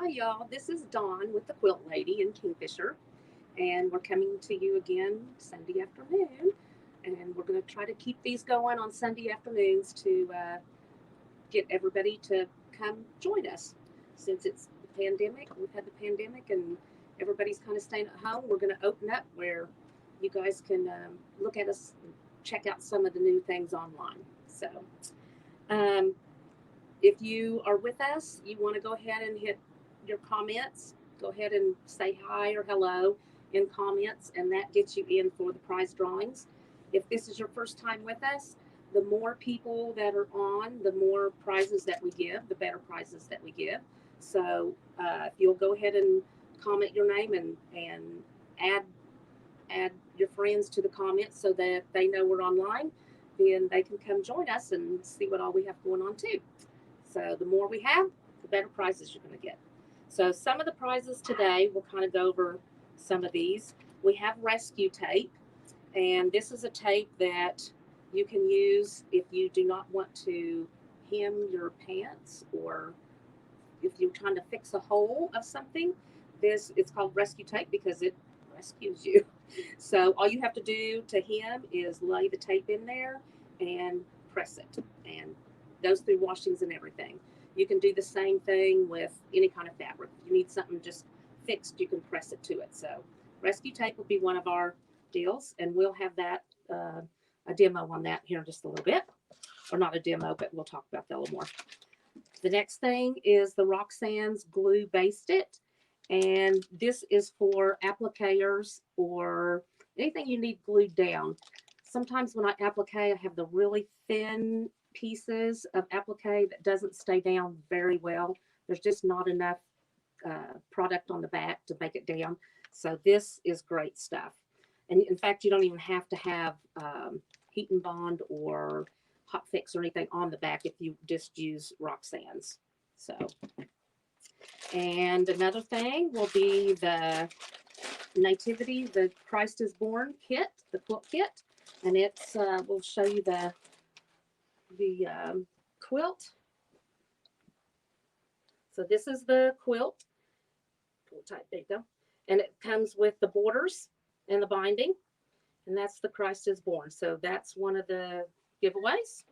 Hi, y'all. This is Dawn with the Quilt Lady in Kingfisher, and we're coming to you again Sunday afternoon. And we're going to try to keep these going on Sunday afternoons to get everybody to come join us. Since it's the pandemic, we've had the pandemic, and everybody's kind of staying at home. We're going to open up where you guys can look at us and check out some of the new things online. So, um, if you are with us, you want to go ahead and hit your comments. Go ahead and say hi or hello in comments, and that gets you in for the prize drawings. If this is your first time with us, the more people that are on, the more prizes that we give, the better prizes that we give. So if you'll go ahead and comment your name and add add your friends to the comments so that they know we're online, then they can come join us and see what all we have going on too. So the more we have, the better prizes you're going to get. So some of the prizes today, we'll kind of go over some of these. We have rescue tape, and this is a tape that you can use if you do not want to hem your pants, or if you're trying to fix a hole of something. This it's called rescue tape because it rescues you. So all you have to do to hem is lay the tape in there and press it, and goes through washings and everything. You can do the same thing with any kind of fabric. If you need something just fixed, you can press it to it. So rescue tape will be one of our deals, and we'll have that a demo on that here in just a little bit, or not a demo, but we'll talk about that a little more. The next thing is the Roxanne's Glue Based It, and this is for applicators or anything you need glued down. Sometimes when I applique, I have the really thin pieces of applique that doesn't stay down very well. There's just not enough product on the back to make it down. So this is great stuff. And in fact, you don't even have to have heat and bond or hot fix or anything on the back if you just use Roxanne's. So, and another thing will be the Nativity, the Christ is Born kit, the quilt kit, and it's we'll show you the quilt. So this is the quilt. Pull tight, there you go, and it comes with the borders and the binding, and that's the Christ is Born. So that's one of the giveaways.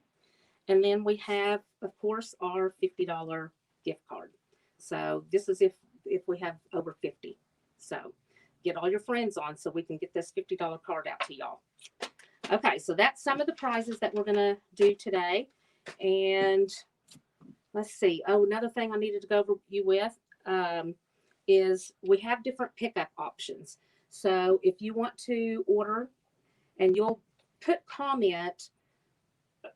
And then we have, of course, our $50 gift card. So this is if we have over 50. So get all your friends on so we can get this $50 card out to y'all. Okay, so that's some of the prizes that we're going to do today. And let's see. Oh, another thing I needed to go over you with is we have different pickup options. So if you want to order, and you'll put comment,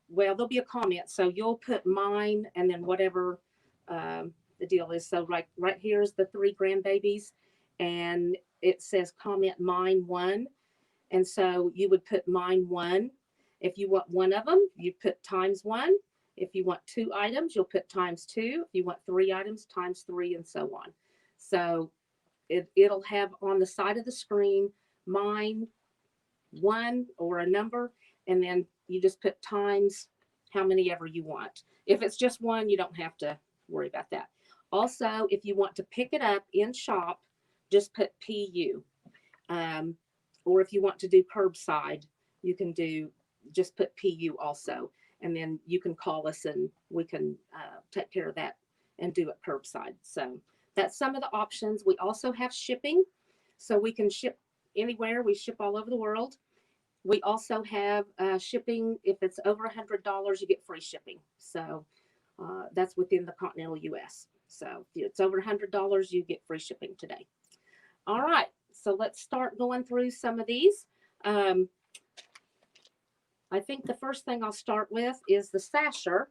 well, there'll be a comment. So you'll put mine and then whatever the deal is. So right here is the 3 grandbabies, and it says comment mine 1. And so you would put mine 1. If you want one of them, you put times 1. If you want 2 items, you'll put times 2. If you want 3 items, times 3, and so on. So it'll have on the side of the screen mine 1 or a number, and then you just put times how many ever you want. If it's just 1, you don't have to worry about that. Also, if you want to pick it up in shop, just put PU. Or if you want to do curbside, you can just put PU also. And then you can call us and we can take care of that and do it curbside. So that's some of the options. We also have shipping. So we can ship anywhere. We ship all over the world. We also have shipping. If it's over $100, you get free shipping. So that's within the continental U.S. So if it's over $100, you get free shipping today. All right. So let's start going through some of these. I think the first thing I'll start with is the sasher.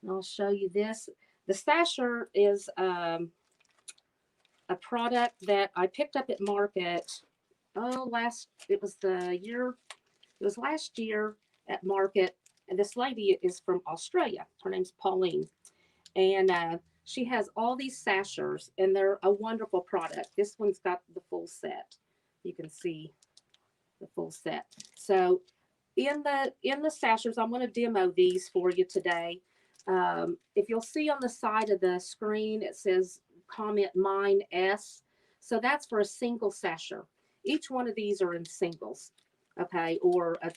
And I'll show you this. The sasher is a product that I picked up at market. It was last year at market. And this lady is from Australia. Her name's Pauline. And she has all these sashers, and they're a wonderful product. This one's got the full set. You can see the full set. So in the sashers, I'm going to demo these for you today. If you'll see on the side of the screen, it says comment mine S. So that's for a single sasher. Each one of these are in singles, okay, or a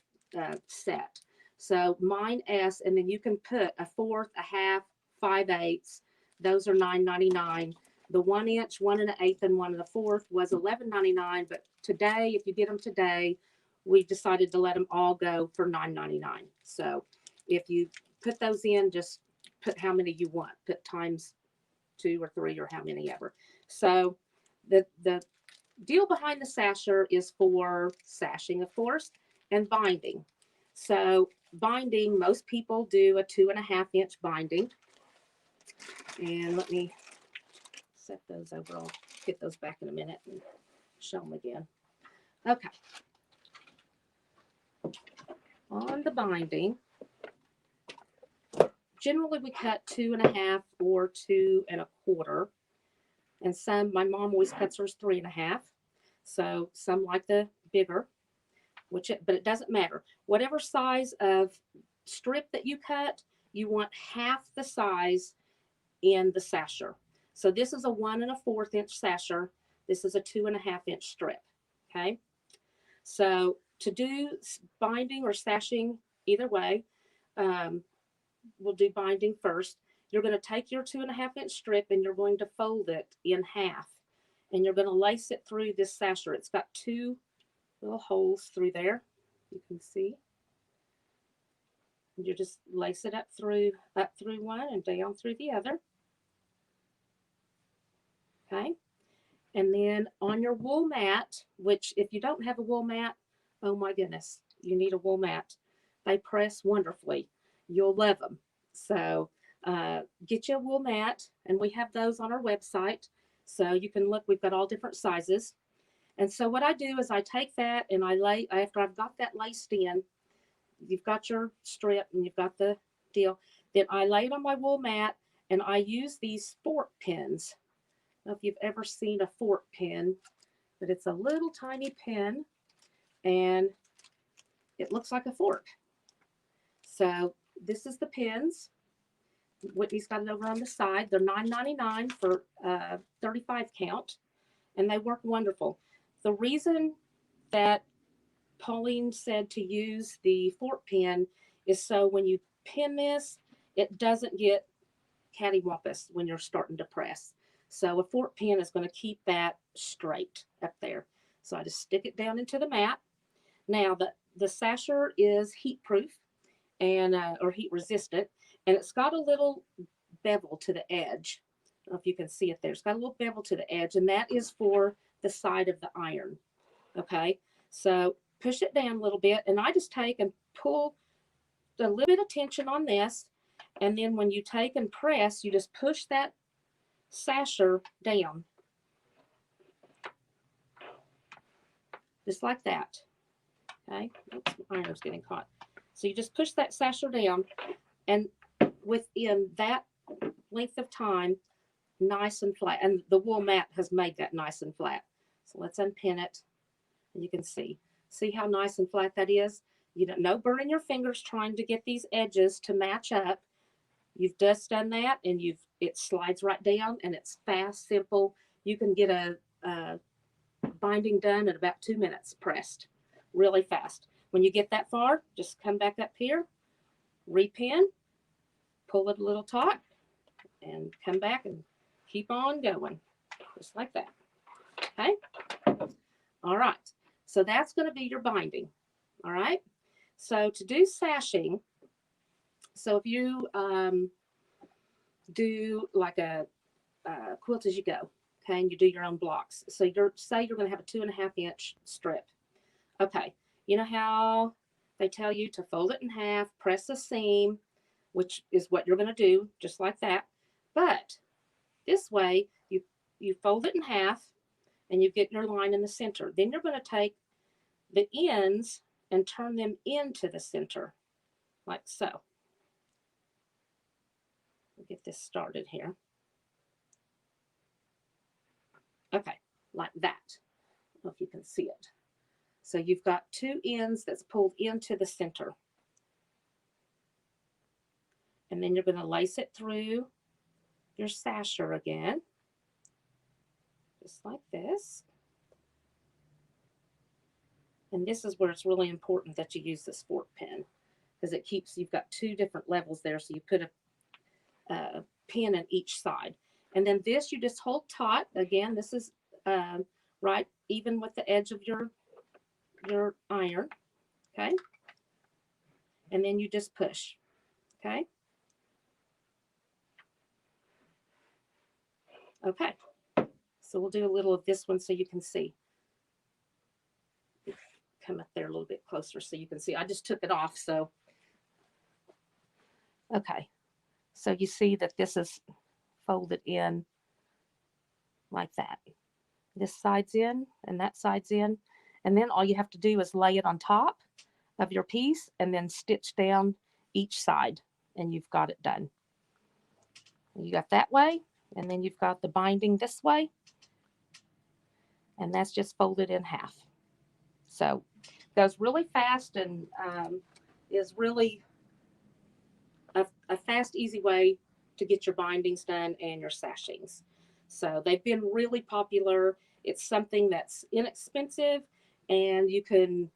set. So mine S, and then you can put a fourth, a half, 5/8. Those are $9.99. The 1 inch, 1 1/8, and 1 1/4 was $11.99. But today, if you get them today, we decided to let them all go for $9.99. So if you put those in, just put how many you want. Put times 2 or 3 or how many ever. So the deal behind the sasher is for sashing, of course, and binding. So binding, most people do a 2.5 inch binding. And let me set those over. I'll get those back in a minute and show them again. Okay. On the binding, generally we cut 2.5 or 2 1/4. And some, my mom always cuts hers 3.5. So some like the bigger, but it doesn't matter. Whatever size of strip that you cut, you want half the size in the sasher. So this is a 1 1/4 inch sasher. This is a 2.5 inch strip. Okay. So to do binding or sashing, either way, we'll do binding first. You're going to take your 2.5 inch strip and you're going to fold it in half. And you're going to lace it through this sasher. It's got 2 little holes through there. You can see. And you just lace it up through one and down through the other. Okay. And then on your wool mat, which if you don't have a wool mat, oh my goodness, you need a wool mat. They press wonderfully. You'll love them. So get you a wool mat, and we have those on our website. So you can look, we've got all different sizes. And so what I do is I take that and I lay, after I've got that laced in, you've got your strip and you've got the deal, then I lay it on my wool mat and I use these fork pins. I don't know if you've ever seen a fork pin, but it's a little tiny pin and it looks like a fork. So this is the pins. Whitney's got it over on the side. They're $9.99 for 35 count, and they work wonderful. The reason that Pauline said to use the fork pin is so when you pin this, it doesn't get cattywampus when you're starting to press. So a fork pin is going to keep that straight up there. So I just stick it down into the mat. Now the sasher is heat proof and or heat resistant, and it's got a little bevel to the edge. I don't know if you can see it there. It's got a little bevel to the edge, and that is for the side of the iron. Okay, so push it down a little bit, and I just take and pull a little bit of tension on this, and then when you take and press, you just push that sasher down. Just like that. Okay, oops, my iron's getting caught. So you just push that sasher down, and within that length of time, nice and flat. And the wool mat has made that nice and flat. So let's unpin it, and you can see how nice and flat that is. You don't no burning your fingers trying to get these edges to match up. You've just done that, and it slides right down, and it's fast, simple. You can get a binding done in about 2 minutes, pressed, really fast. When you get that far, just come back up here, repin, pull it a little taut, and come back and keep on going, just like that. Okay. All right. So that's going to be your binding. All right. So to do sashing, so if you do like a quilt as you go, okay, and you do your own blocks. So say you're going to have a 2.5 inch strip. Okay. You know how they tell you to fold it in half, press a seam, which is what you're going to do, just like that. But this way, you fold it in half, and you get your line in the center. Then you're going to take the ends and turn them into the center, like so. We'll get this started here. Okay, like that. I don't know if you can see it. So you've got 2 ends that's pulled into the center. And then you're going to lace it through your sasher again. just like this. And this is where it's really important that you use this fork pin, because it keeps, you've got two different levels there, so you put a pin in each side. And then this you just hold taut. Again, this is right even with the edge of your iron, okay? And then you just push, okay? Okay, so we'll do a little of this one so you can see. Come up there a little bit closer so you can see. I just took it off, so. Okay, so you see that this is folded in like that. This side's in and that side's in. And then all you have to do is lay it on top of your piece and then stitch down each side, and you've got it done. You got that way, and then you've got the binding this way, and that's just folded in half. So goes really fast and is really a fast, easy way to get your bindings done and your sashings. So they've been really popular. It's something that's inexpensive, and you can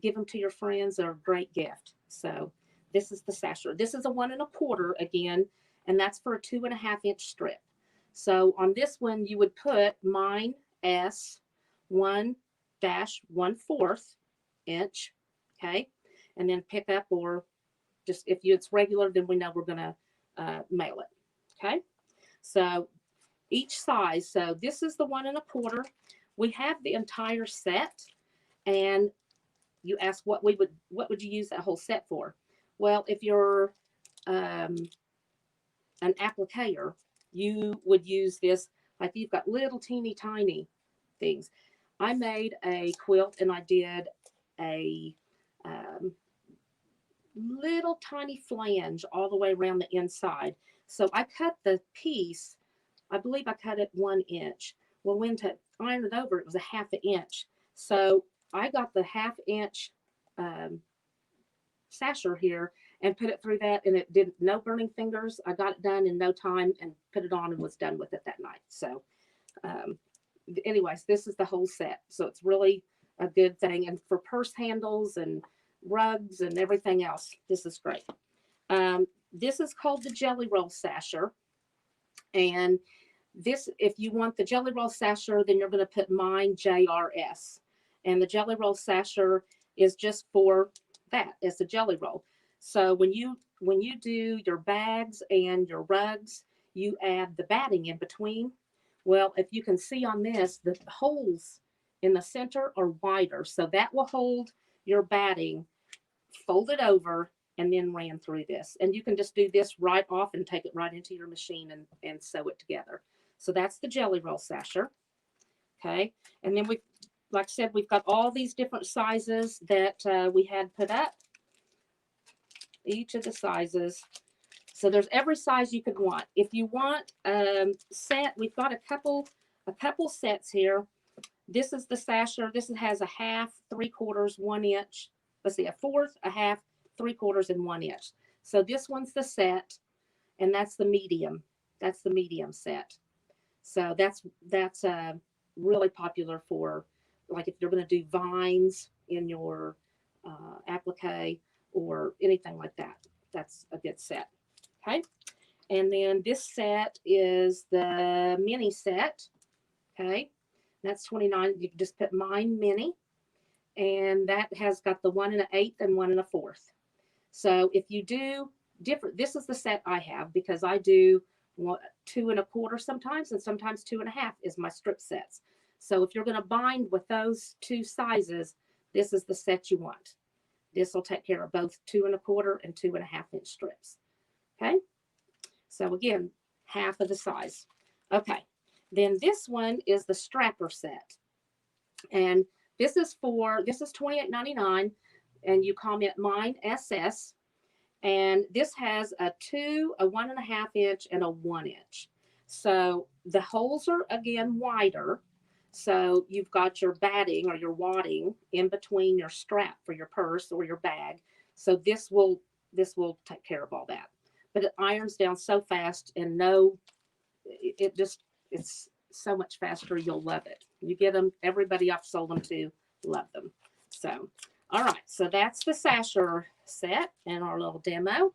give them to your friends. They're a great gift. So this is the sasher. This is a 1 1/4 again, and that's for a 2 1/2 inch strip. So on this one, you would put mine S 1-1/4 inch, okay, and then pick up, or just if it's regular, then we know we're going to mail it, okay. So each size. So this is the 1 1/4. We have the entire set, and you ask what would you use that whole set for? Well, if you're an applicator, you would use this, like you've got little teeny tiny things. I made a quilt and I did a little tiny flange all the way around the inside. So I cut the piece, I believe I cut it 1 inch. Well, when to iron it over, it was a 1/2 inch. So I got the 1/2 inch sasher here and put it through that, and it did no burning fingers. I got it done in no time and put it on and was done with it that night. So anyways, this is the whole set. So it's really a good thing. And for purse handles and rugs and everything else, this is great. This is called the Jelly Roll Sasher. And this, if you want the Jelly Roll Sasher, then you're going to put mine JRS. And the Jelly Roll Sasher is just for that. It's a jelly roll. So when you do your bags and your rugs, you add the batting in between. Well, if you can see on this, the holes in the center are wider. So that will hold your batting folded over and then ran through this. And you can just do this right off and take it right into your machine and sew it together. So that's the Jelly Roll Sasher. Okay. And then we, like I said, we've got all these different sizes that we had put up. Each of the sizes. So there's every size you could want. If you want set, we've got a couple sets here. This is the sasher. This has a 1/2, 3/4, 1 inch. Let's see, a 1/4, a 1/2, 3/4, and 1 inch. So this one's the set, and that's the medium. That's the medium set. So that's really popular for, like, if you're going to do vines in your applique or anything like that. That's a good set. Okay. And then this set is the mini set. Okay. That's 29. You can just put mine mini. And that has got the 1 1/8 and 1 1/4. So if you do different, this is the set I have, because I do 2 1/4 sometimes, and sometimes 2 1/2 is my strip sets. So if you're going to bind with those two sizes, this is the set you want. This will take care of both 2 1/4 and 2 1/2 inch strips. Okay. So again, half of the size. Okay. Then this one is the strapper set. And this is $28.99, and you comment mine SS. And this has a 2, a 1 1/2 inch, and a 1 inch. So the holes are again wider. So you've got your batting or your wadding in between your strap for your purse or your bag. So this will take care of all that. But it irons down so fast, and it's so much faster. You'll love it. You get them, everybody I've sold them to love them. So, all right. So that's the sasher set and our little demo.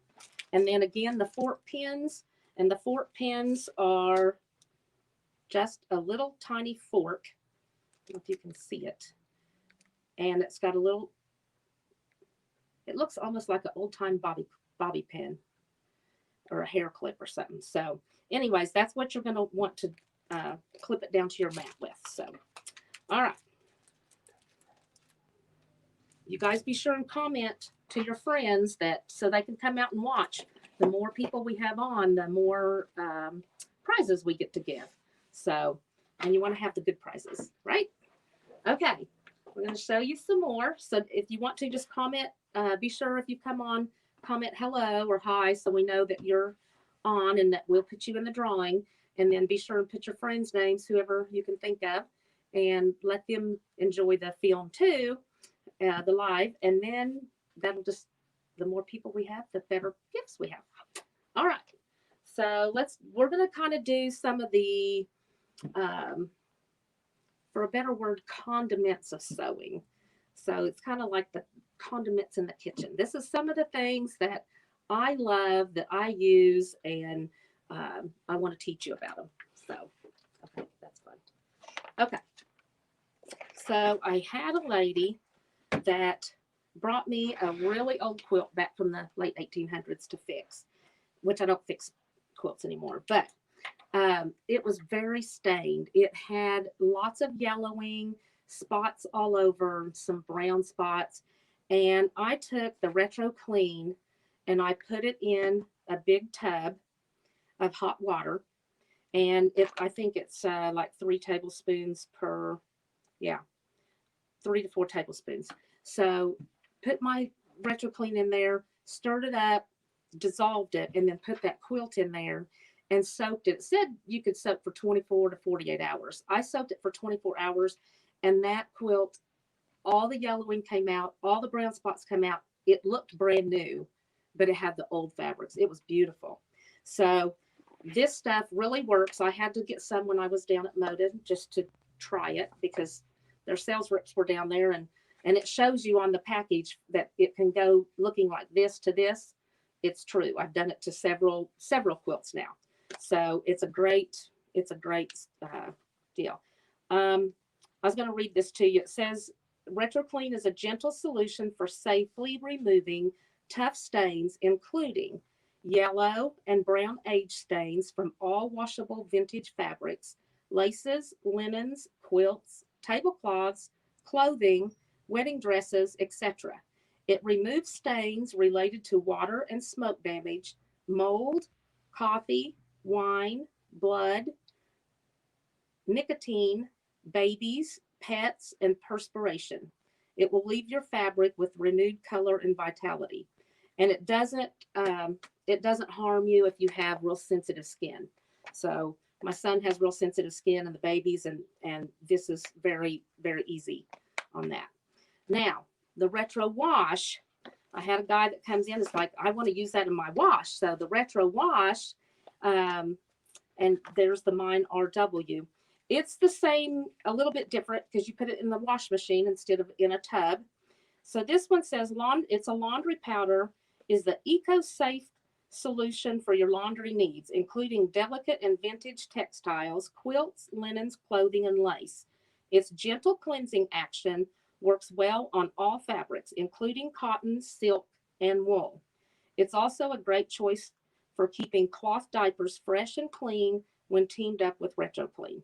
And then again, the fork pins, and the fork pins are just a little tiny fork. I don't know if you can see it. And it's got a little, it looks almost like an old time bobby pin or a hair clip or something. So anyways, that's what you're going to want to clip it down to your mat with. So, all right. You guys be sure and comment to your friends that so they can come out and watch. The more people we have on, the more prizes we get to give. So, and you want to have the good prizes, right? Okay, we're going to show you some more. So if you want to just comment, be sure if you come on, comment hello or hi so we know that you're on and that we'll put you in the drawing. And then be sure and put your friends' names, whoever you can think of, and let them enjoy the film too. The live, and then that'll just, the more people we have, the better gifts we have. All right, so we're going to kind of do some of the for a better word, condiments of sewing. So it's kind of like the condiments in the kitchen. This is some of the things that I love, that I use, and I want to teach you about them. So okay, that's fun. Okay, so I had a lady that brought me a really old quilt back from the late 1800s to fix, which I don't fix quilts anymore, but it was very stained. It had lots of yellowing, spots all over, some brown spots, and I took the Retro Clean and I put it in a big tub of hot water, and I think it's like 3 tablespoons per, yeah, 3 to 4 tablespoons. So put my Retro Clean in there, stirred it up, dissolved it, and then put that quilt in there and soaked it. It said you could soak for 24 to 48 hours. I soaked it for 24 hours, and that quilt, all the yellowing came out, all the brown spots came out. It looked brand new, but it had the old fabrics. It was beautiful. So this stuff really works. I had to get some when I was down at Moda just to try it because their sales reps were down there, and it shows you on the package that it can go looking like this to this. It's true. I've done it to several quilts now. So it's a great deal. I was going to read this to you. It says, Retro Clean is a gentle solution for safely removing tough stains, including yellow and brown age stains from all washable vintage fabrics, laces, linens, quilts, tablecloths, clothing, wedding dresses, etc. It removes stains related to water and smoke damage, mold, coffee, wine, blood, nicotine, babies, pets, and perspiration. It will leave your fabric with renewed color and vitality. And it doesn't harm you if you have real sensitive skin. So my son has real sensitive skin, and the babies, and this is very, very easy on that. Now, the Retro Wash, I had a guy that comes in, it's like, I want to use that in my wash. So the Retro Wash, and there's the Mine RW. It's the same, a little bit different because you put it in the wash machine instead of in a tub. So this one says it's a laundry powder, is the eco-safe solution for your laundry needs, including delicate and vintage textiles, quilts, linens, clothing, and lace. Its gentle cleansing action works well on all fabrics, including cotton, silk, and wool. It's also a great choice for keeping cloth diapers fresh and clean when teamed up with Retro Clean.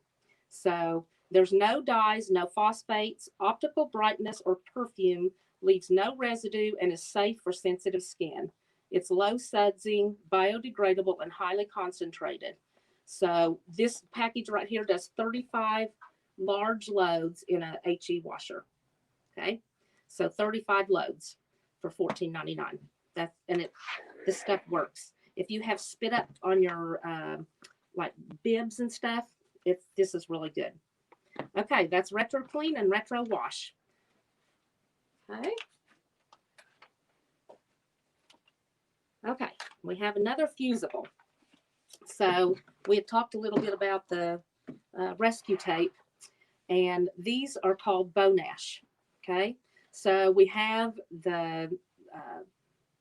So there's no dyes, no phosphates, optical brightness, or perfume, leaves no residue, and is safe for sensitive skin. It's low sudsing, biodegradable, and highly concentrated. So this package right here does 35 large loads in a HE washer. Okay, so 35 loads for $14.99. This stuff works. If you have spit up on your like bibs and stuff, this is really good. Okay, that's Retro Clean and Retro Wash. Okay. Okay, we have another fusible. So we had talked a little bit about the rescue tape, and these are called Bonash. Okay, so we have the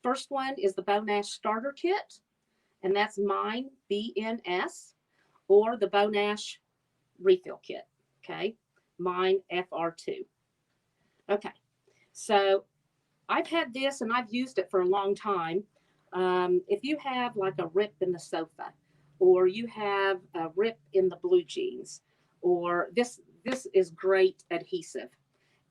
first one is the Bonash starter kit, and that's mine BNS, or the Bonash refill kit. Okay, mine FR2. Okay, so I've had this and I've used it for a long time. If you have like a rip in the sofa, or you have a rip in the blue jeans, or this is great adhesive,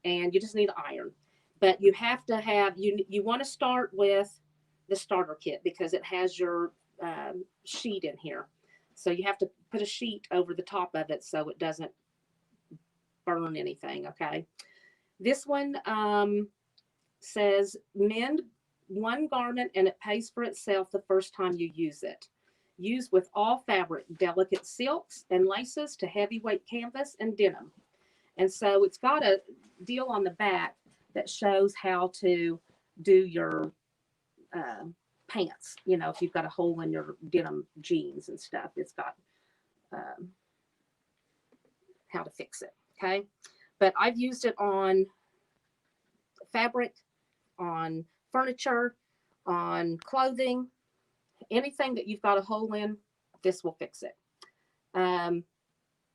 and you just need iron. But you have to have you want to start with the starter kit because it has your sheet in here. So you have to put a sheet over the top of it so it doesn't burn anything. Okay, this one says mend one garment and it pays for itself the first time you use it. Use with all fabric, delicate silks and laces to heavyweight canvas and denim. And so it's got a deal on the back that shows how to do your uh, pants. You know, if you've got a hole in your denim jeans and stuff, it's got um, how to fix it. Okay. But I've used it on fabric, on furniture, on clothing, anything that you've got a hole in, this will fix it.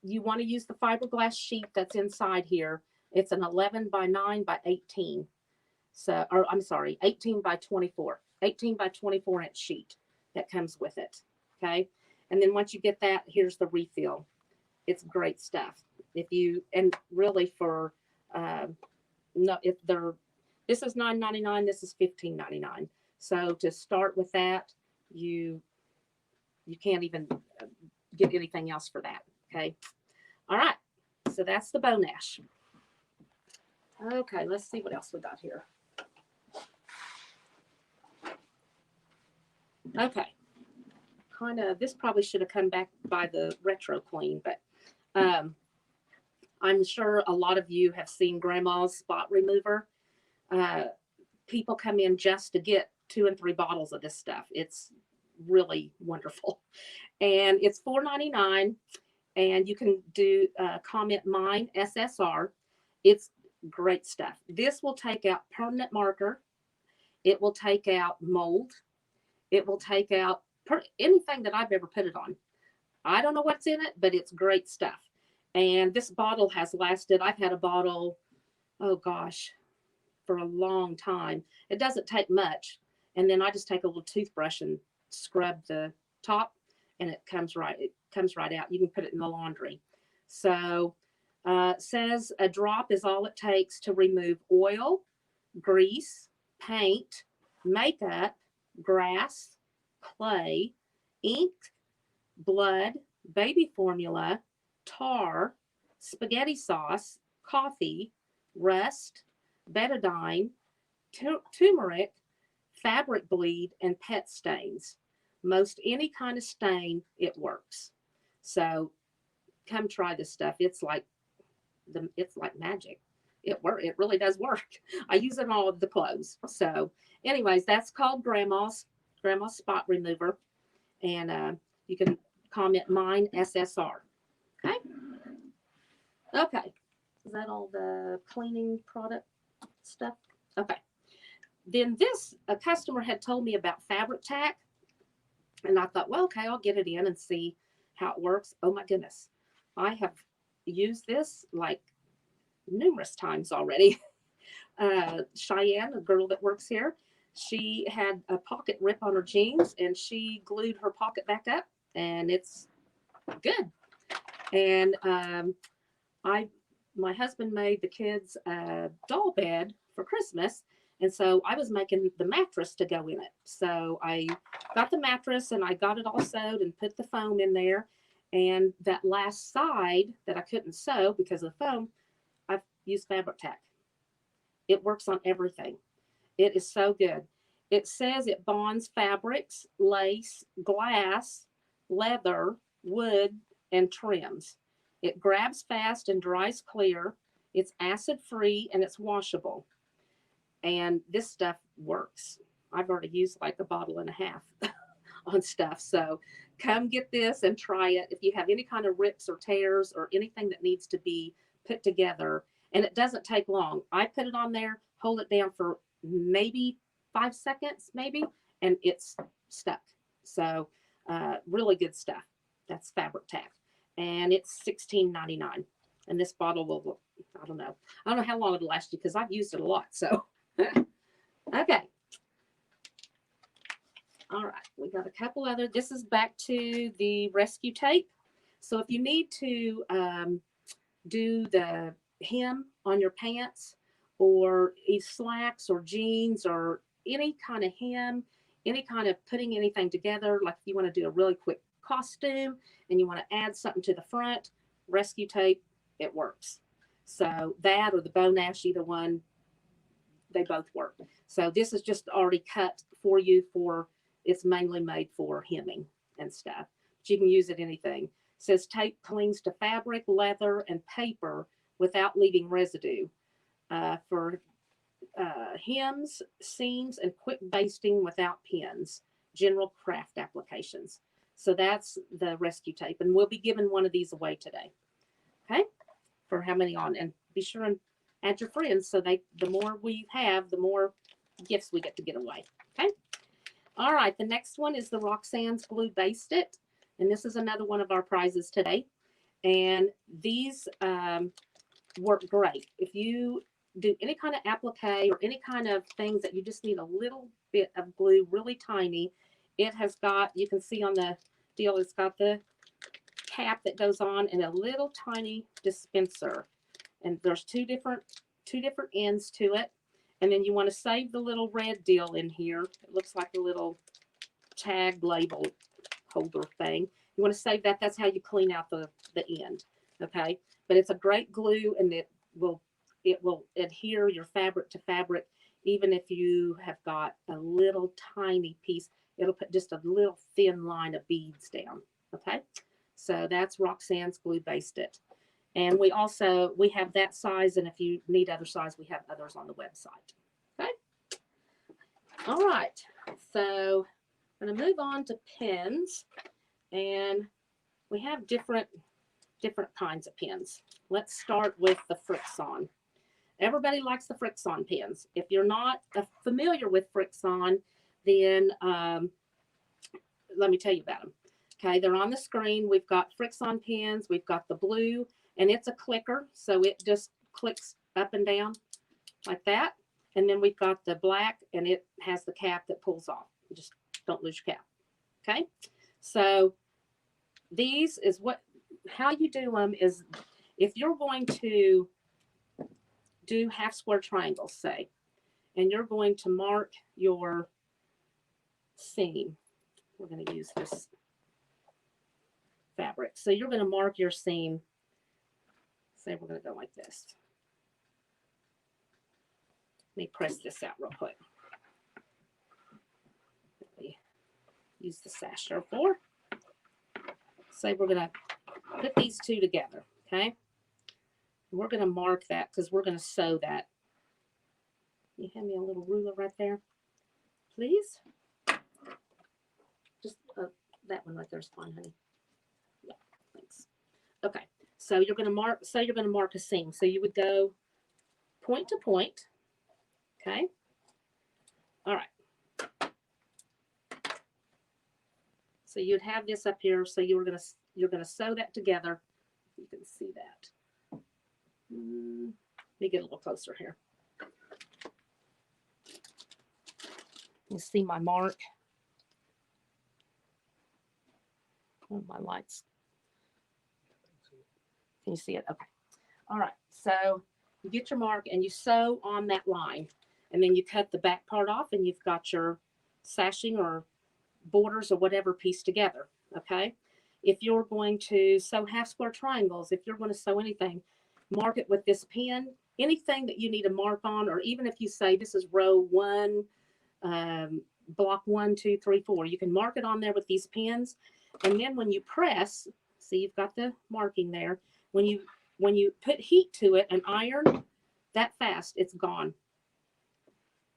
You want to use the fiberglass sheet that's inside here. It's an 11 by 9 by 18. So, or I'm sorry, 18 by 24, 18 by 24-inch sheet that comes with it. Okay. And then once you get that, here's the refill. It's great stuff. If you, and really for, no, if they're, this is $9.99, this is $15.99. So to start with that, you can't even get anything else for that. Okay. All right. So that's the Bonash. Okay, let's see what else we got here. Okay. Kind of, this probably should have come back by the retro clean, but I'm sure a lot of you have seen Grandma's spot remover. People come in just to get 2 and 3 bottles of this stuff. It's really wonderful. And it's $4.99. And you can do comment mine SSR. It's great stuff. This will take out permanent marker. It will take out mold. It will take out anything that I've ever put it on. I don't know what's in it, but it's great stuff. And this bottle has lasted. I've had a bottle, oh gosh, for a long time. It doesn't take much. And then I just take a little toothbrush and scrub the top, and it comes right out. You can put it in the laundry. So says a drop is all it takes to remove oil, grease, paint, makeup, grass, clay, ink, blood, baby formula, tar, spaghetti sauce, coffee, rust, betadine, turmeric, fabric bleed, and pet stains. Most any kind of stain, it works. So come try this stuff. It's like magic. It really does work. I use it on all of the clothes. So anyways, that's called Grandma's spot remover. And you can comment mine SSR. Okay. Okay. Is that all the cleaning product stuff? Okay. Then a customer had told me about fabric tack. And I thought, well, okay, I'll get it in and see how it works. Oh my goodness. I have used this like numerous times already. Cheyenne, a girl that works here, she had a pocket rip on her jeans and she glued her pocket back up, and it's good. And my husband made the kids a doll bed for Christmas. And so I was making the mattress to go in it. So I got the mattress and I got it all sewed and put the foam in there. And that last side that I couldn't sew because of the foam, I've used fabric tack. It works on everything. It is so good. It says it bonds fabrics, lace, glass, leather, wood, and trims. It grabs fast and dries clear. It's acid free and it's washable. And this stuff works. I've already used like a bottle and a half on stuff. So come get this and try it. If you have any kind of rips or tears or anything that needs to be put together, and it doesn't take long. I put it on there, hold it down for maybe 5 seconds, maybe, and it's stuck. So really good stuff. That's fabric tack, and it's $16.99. And this bottle will, I don't know how long it'll last you because I've used it a lot. So okay. All right, we got a couple other. This is back to the rescue tape. So if you need to do the hem on your pants or slacks or jeans or any kind of hem, any kind of putting anything together, like if you want to do a really quick costume and you want to add something to the front, rescue tape, it works. So that or the Bow Nash, either one, they both work. So this is just already cut for you for, it's mainly made for hemming and stuff. But you can use it anything. It says tape clings to fabric, leather, and paper without leaving residue. For hems, seams, and quick basting without pins. General craft applications. So that's the rescue tape. And we'll be giving one of these away today. Okay? For how many on? And be sure and add your friends so the more we have, the more gifts we get to get away. Okay? All right, the next one is the Roxanne's Glue Based It. And this is another one of our prizes today. And these work great. If you do any kind of applique or any kind of things that you just need a little bit of glue, really tiny, it has got, you can see on the deal, it's got the cap that goes on and a little tiny dispenser. And there's two different ends to it. And then you want to save the little red deal in here. It looks like a little tag label holder thing. You want to save that. That's how you clean out the end. Okay. But it's a great glue, and it will adhere your fabric to fabric. Even if you have got a little tiny piece, it'll put just a little thin line of beads down. Okay. So that's Roxanne's Glue Based It. And we have that size, and if you need other size, we have others on the website. Okay. All right. So I'm going to move on to pins, and we have different kinds of pins. Let's start with the Frixon. Everybody likes the Frixon pins. If you're not familiar with Frixon, then let me tell you about them. Okay, they're on the screen. We've got Frixon pins. We've got the blue, and it's a clicker, so it just clicks up and down like that. And then we've got the black, and it has the cap that pulls off. You just don't lose your cap. Okay, so these is how you do them is if you're going to do half square triangles, say, and you're going to mark your seam. We're going to use this fabric. So you're going to mark your seam. Say we're going to go like this. Let me press this out real quick. Use the sasher for. Say we're going to put these two together, okay? We're going to mark that because we're going to sew that. You hand me a little ruler right there, please? Just that one right there is fine, honey. Yeah, thanks. Okay, so you're going to mark, say you're going to mark a seam. So you would go point to point, okay? All right. So you'd have this up here. So you're going to sew that together. You can see that. Let me get a little closer here. You see my mark. Oh, my lights. Can you see it? Okay. All right. So you get your mark and you sew on that line, and then you cut the back part off, and you've got your sashing or borders or whatever piece together. Okay. If you're going to sew half square triangles, if you're going to sew anything, mark it with this pin. Anything that you need to mark on, or even if you say this is row 1, block 1, 2, 3, 4, you can mark it on there with these pins. And then when you press, see you've got the marking there. When you put heat to it and iron that fast, it's gone.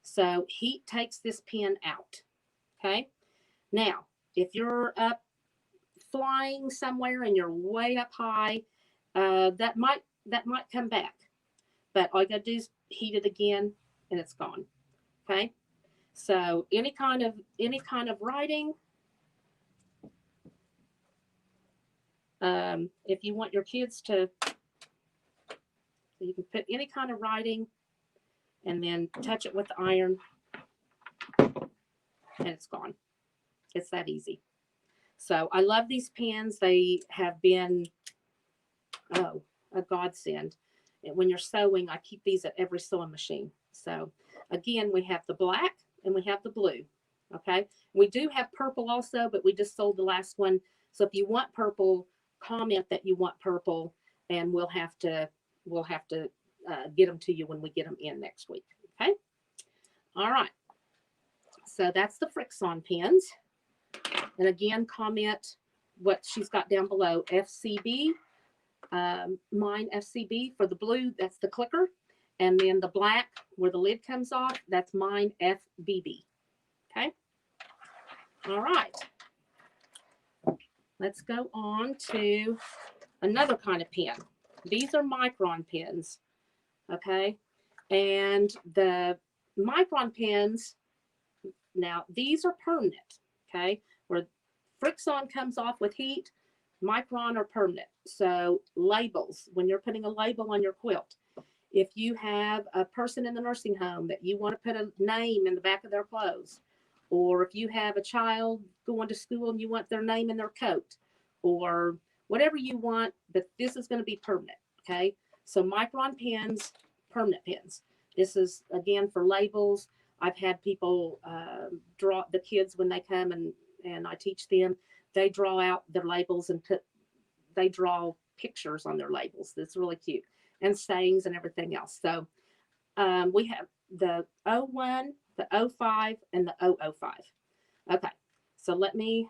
So heat takes this pin out. Okay. Now, if you're up flying somewhere and you're way up high, that might come back. But all you gotta do is heat it again and it's gone. Okay. So any kind of writing, if you want your kids to, you can put any kind of writing and then touch it with the iron and it's gone. It's that easy. So I love these pens. They have been, a godsend. And when you're sewing, I keep these at every sewing machine. So again, we have the black and we have the blue. Okay. We do have purple also, but we just sold the last one. So if you want purple, comment that you want purple and we'll have to get them to you when we get them in next week. Okay. All right. So that's the Frixon pens. And again, comment what she's got down below. FCB, mine FCB for the blue, that's the clicker. And then the black where the lid comes off, that's mine FBB. Okay. All right. Let's go on to another kind of pen. These are micron pens. Okay. And the micron pens, now these are permanent. Okay. Where Frixon comes off with heat, micron are permanent. So labels, when you're putting a label on your quilt, if you have a person in the nursing home that you want to put a name in the back of their clothes, or if you have a child going to school and you want their name in their coat, or whatever you want, but this is going to be permanent. Okay. So micron pens, permanent pens. This is again for labels. I've had people draw, the kids when they come and I teach them, they draw out their labels and they draw pictures on their labels. That's really cute. And sayings and everything else. So we have the 01, the 05, and the 005. Okay, so let me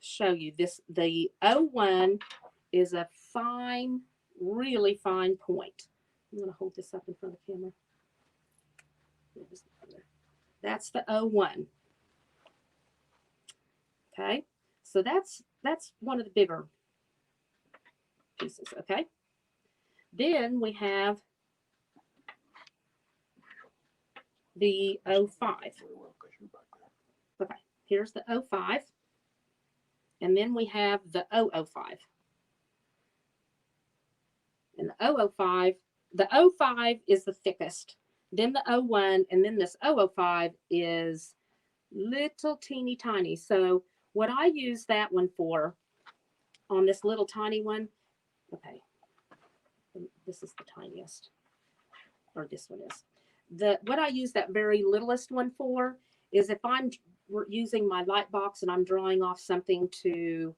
show you this. The 01 is a fine, really fine point. I'm going to hold this up in front of the camera. That's the 01. Okay, so that's one of the bigger pieces. Okay, then we have the 05. Okay, here's the 05, and then we have the 005. And the 005, the 05 is the thickest. Then the 01, and then this 005 is little teeny tiny. So what I use that one for, on this little tiny one, okay, this is the tiniest, or this one is. What I use that very littlest one for is if I'm using my light box and I'm drawing off something to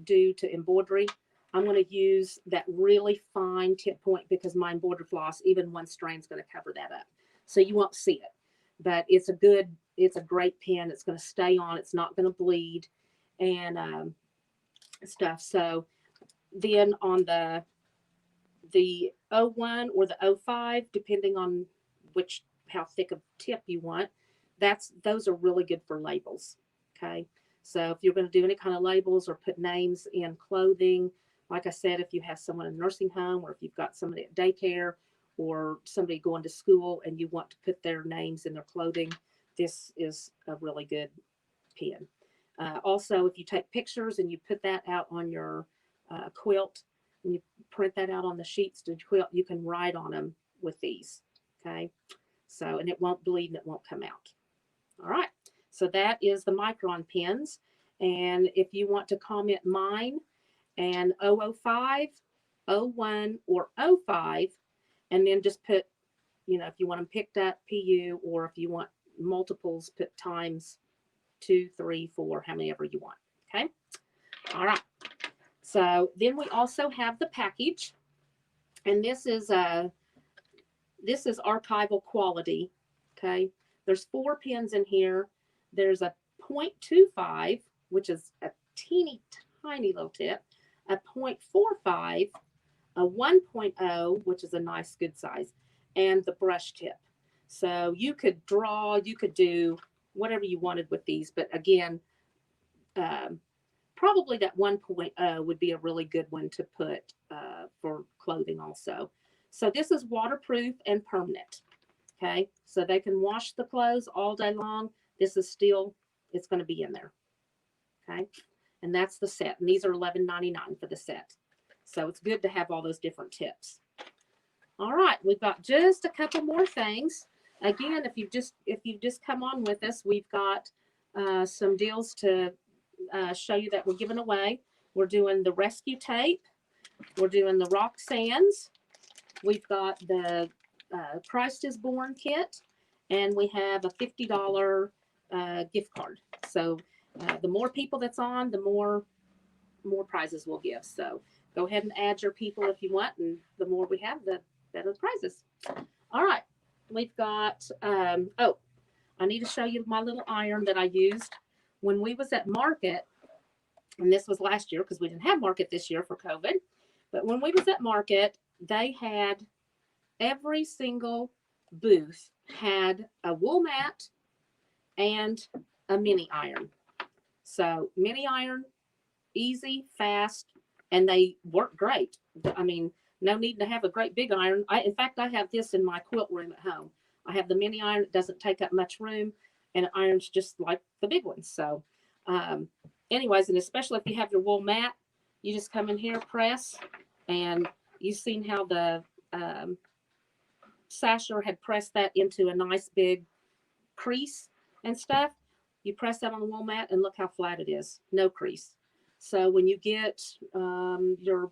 do to embroidery, I'm going to use that really fine tip point because my embroidery floss, even one strain, is going to cover that up. So you won't see it, but it's a great pen. It's going to stay on. It's not going to bleed and stuff. So then on the 01 or the 05, depending on how thick of tip you want, those are really good for labels. Okay. So if you're going to do any kind of labels or put names in clothing, like I said, if you have someone in a nursing home or if you've got somebody at daycare or somebody going to school and you want to put their names in their clothing, this is a really good pen. Also, if you take pictures and you put that out on your quilt and you print that out on the sheets to quilt, you can write on them with these. Okay. So, and it won't bleed and it won't come out. All right. So that is the micron pens. And if you want to comment mine and 005, 01, or 05, and then just put, if you want them picked up, PU, or if you want multiples, put times 2, 3, 4, how many ever you want. Okay. All right. So then we also have the package, and this is archival quality. Okay. There's 4 pens in here. There's a 0.25, which is a teeny tiny little tip, a 0.45, a 1.0, which is a nice good size, and the brush tip. So you could draw, you could do whatever you wanted with these. But again, probably that 1.0 would be a really good one to put for clothing also. So this is waterproof and permanent. Okay, so they can wash the clothes all day long. This is still, it's going to be in there. Okay, and that's the set. And these are $11.99 for the set. So it's good to have all those different tips. All right, we've got just a couple more things. Again, if you've just come on with us, we've got some deals to show you that we're giving away. We're doing the rescue tape. We're doing the rock sands. We've got the Christ is Born kit, and we have a $50 gift card. So the more people that's on, the more prizes we'll give. So go ahead and add your people if you want, and the more we have, the better the prizes. All right, we've got, oh, I need to show you my little iron that I used when we was at market, and this was last year because we didn't have market this year for COVID, but when we was at market, they had every single booth had a wool mat and a mini iron. So mini iron, easy, fast, and they work great. I mean, no need to have a great big iron. In fact, I have this in my quilt room at home. I have the mini iron. It doesn't take up much room, and it irons just like the big ones. So anyways, and especially if you have your wool mat, you just come in here, press, and you've seen how the Sasher had pressed that into a nice big crease and stuff. You press that on the wool mat, and look how flat it is. No crease. So when you get your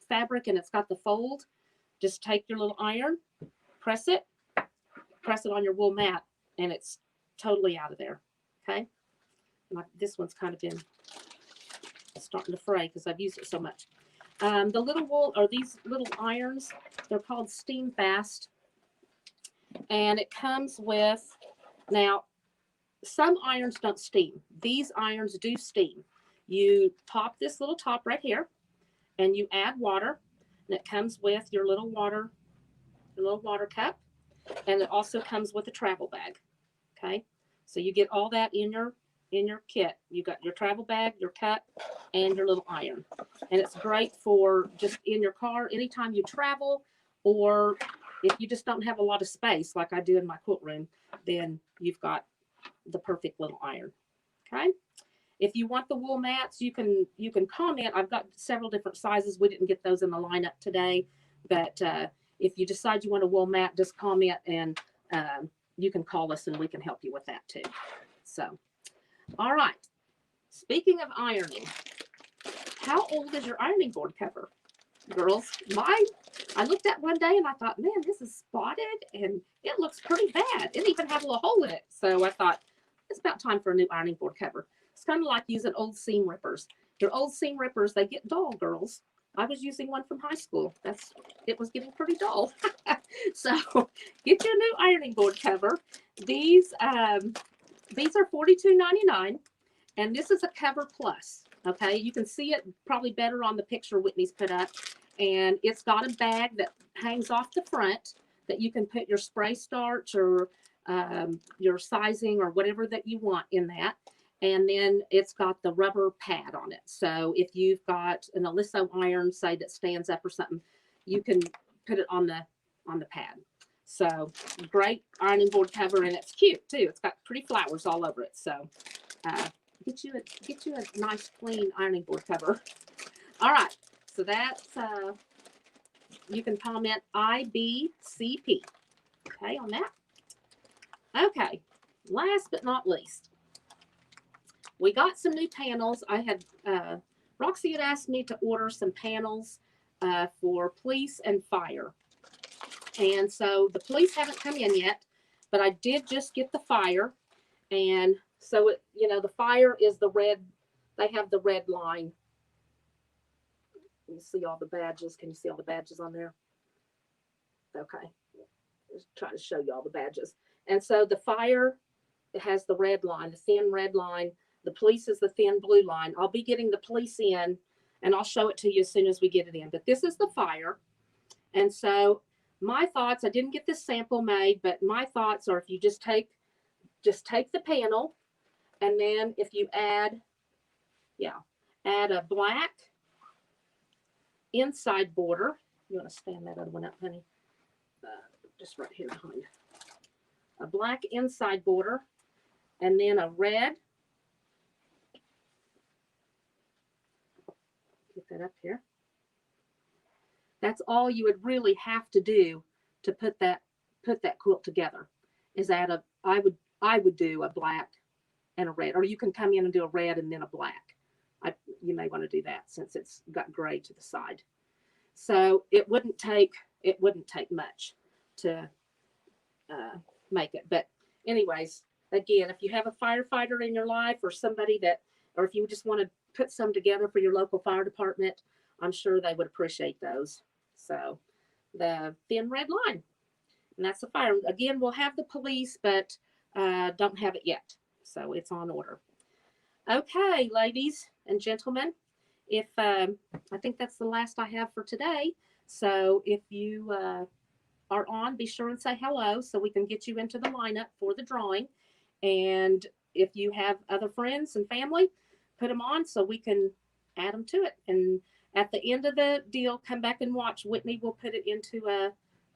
fabric and it's got the fold, just take your little iron, press it on your wool mat, and it's totally out of there. Okay, this one's kind of been starting to fray because I've used it so much. The little wool, or these little irons, they're called Steam Fast, and it comes with, now some irons don't steam. These irons do steam. You pop this little top right here, and you add water, and it comes with your little water cup, and it also comes with a travel bag. Okay, so you get all that in your kit. You got your travel bag, your cup, and your little iron, and it's great for just in your car anytime you travel, or if you just don't have a lot of space like I do in my quilt room, then you've got the perfect little iron. Okay, if you want the wool mats, you can comment. I've got several different sizes. We didn't get those in the lineup today, but if you decide you want a wool mat, just comment, and you can call us and we can help you with that too. So, all right. Speaking of ironing, how old is your ironing board cover? Girls, I looked at one day and I thought, man, this is spotted and it looks pretty bad. It even had a little hole in it. So I thought, it's about time for a new ironing board cover. It's kind of like using old seam rippers. Your old seam rippers, they get dull, girls. I was using one from high school. It was getting pretty dull. So get your new ironing board cover. These are $42.99, and this is a Cover Plus. Okay, you can see it probably better on the picture Whitney's put up, and it's got a bag that hangs off the front that you can put your spray starch or your sizing or whatever that you want in that. And then it's got the rubber pad on it. So if you've got an Aliso iron, say, that stands up or something, you can put it on the pad. So great ironing board cover, and it's cute too. It's got pretty flowers all over it. So get you a nice clean ironing board cover. All right. So that's you can comment IBCP. Okay, on that. Okay. Last but not least, we got some new panels. I had Roxy had asked me to order some panels for police and fire. And so the police haven't come in yet, but I did just get the fire. And so it, the fire is the red, they have the red line. You see all the badges. Can you see all the badges on there? Okay. Just trying to show you all the badges. And so the fire, it has the red line, the thin red line. The police is the thin blue line. I'll be getting the police in, and I'll show it to you as soon as we get it in. But this is the fire. And so my thoughts, I didn't get this sample made, but my thoughts are, if you just take the panel, and then if you add Yeah. Add a black inside border. You want to stand that other one up, honey? Just right here behind. A black inside border, and then a red. Get that up here. That's all you would really have to do to put that quilt together. Is add a I would do a black and a red, or you can come in and do a red and then a black. You may want to do that since it's got gray to the side. So it wouldn't take much to make it. But anyways, again, if you have a firefighter in your life or somebody that, or if you just want to put some together for your local fire department, I'm sure they would appreciate those. So the thin red line, and that's the fire. Again, we'll have the police, but don't have it yet. So it's on order. Okay, ladies and gentlemen, if I think that's the last I have for today. So if you are on, be sure and say hello so we can get you into the lineup for the drawing. And if you have other friends and family, put them on so we can add them to it. And at the end of the deal, come back and watch. Whitney will put it into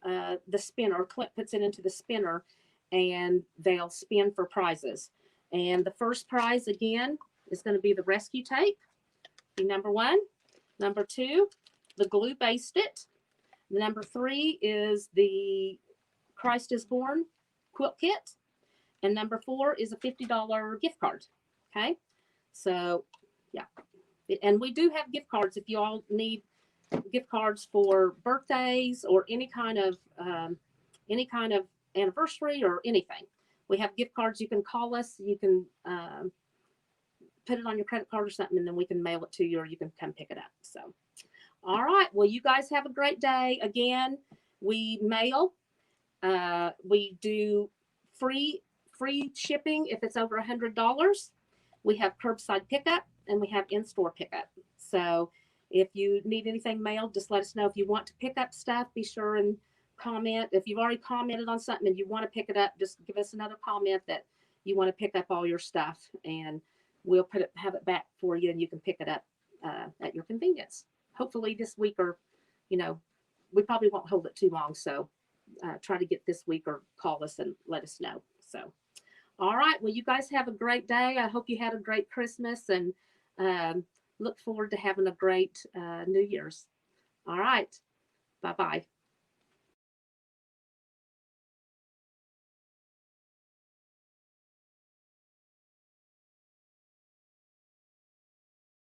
the spinner. Clint puts it into the spinner, and they'll spin for prizes. And the first prize, again, is going to be the rescue tape, be number 1. Number 2, the glue based it. Number 3 is the Christ is Born quilt kit. And number 4 is a $50 gift card. Okay. So, yeah. And we do have gift cards if you all need gift cards for birthdays or any kind of anniversary or anything. We have gift cards. You can call us. You can put it on your credit card or something, and then we can mail it to you, or you can come pick it up. So, all right. Well, you guys have a great day. Again, we mail. We do free shipping if it's over $100. We have curbside pickup, and we have in-store pickup. So if you need anything mailed, just let us know. If you want to pick up stuff, be sure and comment. If you've already commented on something and you want to pick it up, just give us another comment that you want to pick up all your stuff, and we'll have it back for you, and you can pick it up at your convenience. Hopefully this week, or we probably won't hold it too long. So try to get this week, or call us and let us know. So, all right. Well, you guys have a great day. I hope you had a great Christmas, and look forward to having a great New Year's. All right. Bye-bye.